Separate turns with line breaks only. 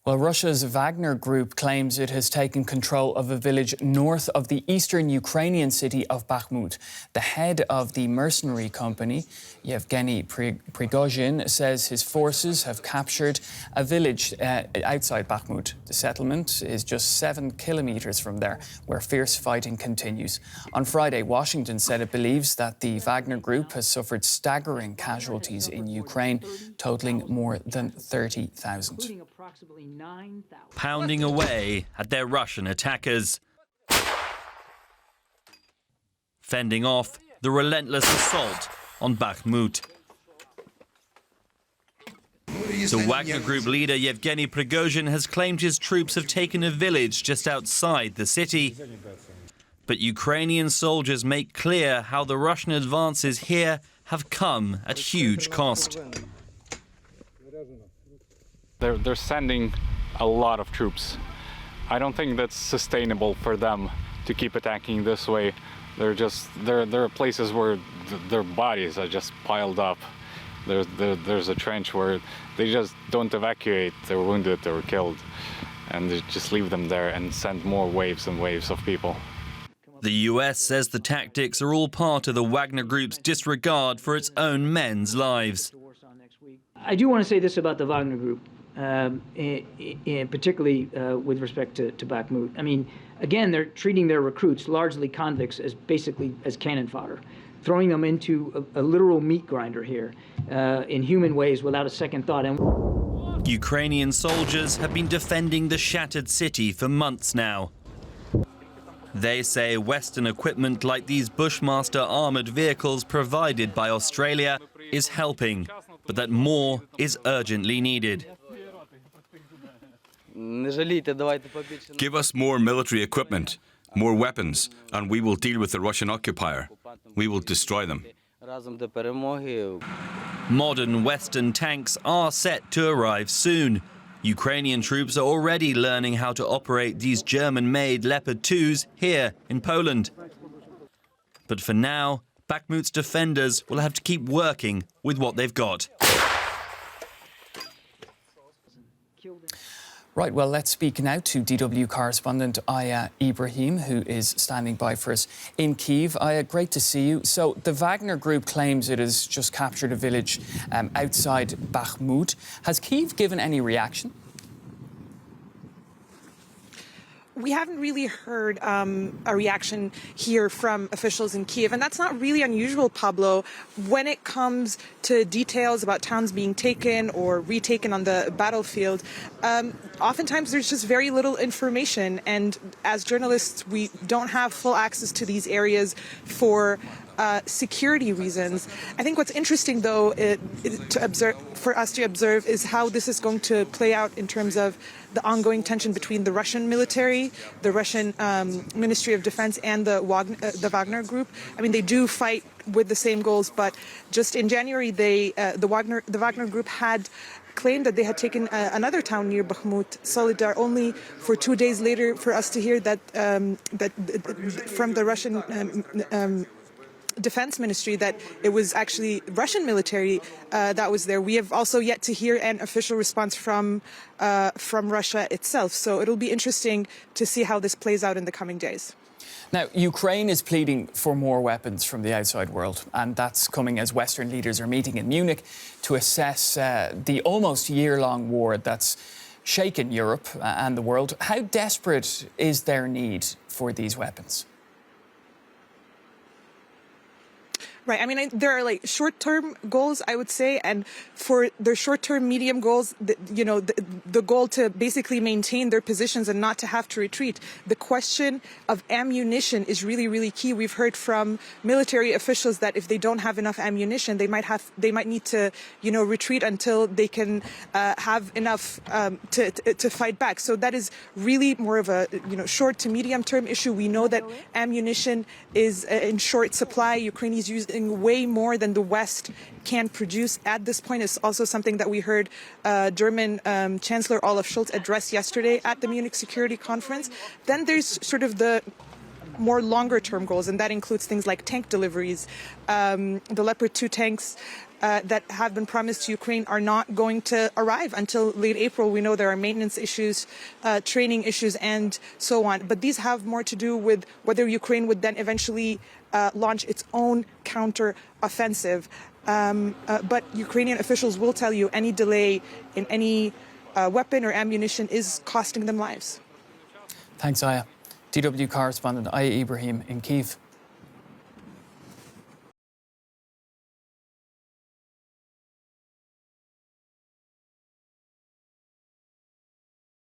Well, Russia's Wagner group claims it has taken control of a village north of the eastern Ukrainian city of Bakhmut. The head of the mercenary company, Yevgeny Prigozhin, says his forces have captured a village outside Bakhmut. The settlement is just 7 kilometres from there, where fierce fighting continues. On Friday, Washington said it believes that the Wagner group has suffered staggering casualties in Ukraine, totalling more than 30,000.
Pounding away at their Russian attackers, fending off the relentless assault on Bakhmut. The Wagner Group leader Yevgeny Prigozhin has claimed his troops have taken a village just outside the city. But Ukrainian soldiers make clear how the Russian advances here have come at huge cost.
They're sending a lot of troops. I don't think that's sustainable for them to keep attacking this way. There are places where their bodies are just piled up. There's a trench where they just don't evacuate their wounded or killed, and they just leave them there and send more waves and waves of people.
The US says the tactics are all part of the Wagner Group's disregard for its own men's lives.
I do want to say this about the Wagner Group, particularly with respect to Bakhmut. I mean, again, they're treating their recruits, largely convicts, as basically as cannon fodder, throwing them into a literal meat grinder here in human ways without a second thought. And
Ukrainian soldiers have been defending the shattered city for months now. They say Western equipment like these Bushmaster armoured vehicles provided by Australia is helping, but that more is urgently needed.
Give us more military equipment, more weapons, and we will deal with the Russian occupier. We will destroy them.
Modern Western tanks are set to arrive soon. Ukrainian troops are already learning how to operate these German-made Leopard 2s here in Poland. But for now, Bakhmut's defenders will have to keep working with what they've got.
Right, well, let's speak now to DW correspondent Aya Ibrahim, who is standing by for us in Kyiv. Aya, great to see you. So the Wagner Group claims it has just captured a village outside Bakhmut. Has Kyiv given any reaction?
We haven't really heard a reaction here from officials in Kyiv, and that's not really unusual, Pablo, when it comes to details about towns being taken or retaken on the battlefield. Oftentimes there's just very little information, and as journalists we don't have full access to these areas for security reasons. I think what's interesting, though, for us to observe is how this is going to play out in terms of the ongoing tension between the Russian military, the Russian Ministry of Defense, and the Wagner Group. I mean, they do fight with the same goals, but just in January, the Wagner Group had claimed that they had taken another town near Bakhmut, Solidar, only for 2 days later for us to hear that from the Russian Defense Ministry that it was actually Russian military that was there. We have also yet to hear an official response from Russia itself. So it'll be interesting to see how this plays out in the coming days.
Now, Ukraine is pleading for more weapons from the outside world, and that's coming as Western leaders are meeting in Munich to assess the almost year-long war that's shaken Europe and the world. How desperate is their need for these weapons?
Right. I mean, there are like short-term goals, I would say, and for their short-term, medium goals, the goal to basically maintain their positions and not to have to retreat. The question of ammunition is really, really key. We've heard from military officials that if they don't have enough ammunition, they might need to, retreat until they can have enough to fight back. So that is really more of a short to medium-term issue. We know that ammunition is in short supply. Ukraine is using way more than the West can produce at this point. It's also something that we heard German Chancellor Olaf Scholz address yesterday at the Munich Security Conference. Then there's sort of the more longer term goals, and that includes things like tank deliveries. The Leopard 2 tanks that have been promised to Ukraine are not going to arrive until late April. We know there are maintenance issues, training issues, and so on. But these have more to do with whether Ukraine would then eventually launch its own counter-offensive. But Ukrainian officials will tell you any delay in any weapon or ammunition is costing them lives.
Thanks, Aya. DW correspondent Aya Ibrahim in Kyiv.